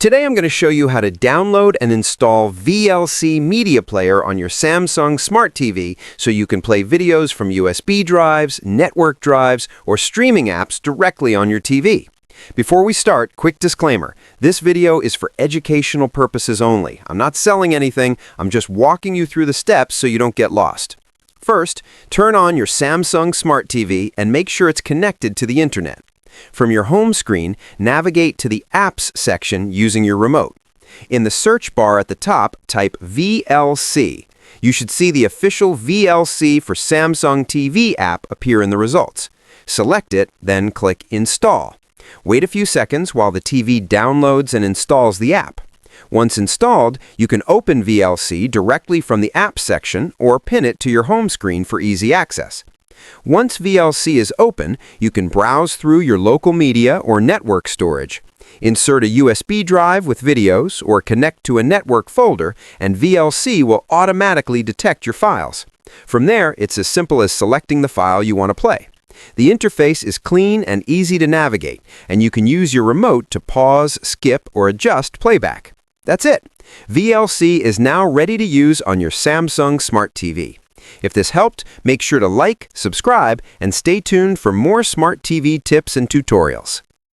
Today I'm going to show you how to download and install VLC Media Player on your Samsung Smart TV so you can play videos from USB drives, network drives, or streaming apps directly on your TV. Before we start, quick disclaimer. This video is for educational purposes only. I'm not selling anything, I'm just walking you through the steps so you don't get lost. First, turn on your Samsung Smart TV and make sure it's connected to the internet. From your home screen, navigate to the Apps section using your remote. In the search bar at the top, type VLC. You should see the official VLC for Samsung TV app appear in the results. Select it, then click Install. Wait a few seconds while the TV downloads and installs the app. Once installed, you can open VLC directly from the Apps section or pin it to your home screen for easy access. Once VLC is open, you can browse through your local media or network storage. Insert a USB drive with videos or connect to a network folder, and VLC will automatically detect your files. From there, it's as simple as selecting the file you want to play. The interface is clean and easy to navigate, and you can use your remote to pause, skip, or adjust playback. That's it. VLC is now ready to use on your Samsung Smart TV. If this helped, make sure to like, subscribe, and stay tuned for more smart TV tips and tutorials.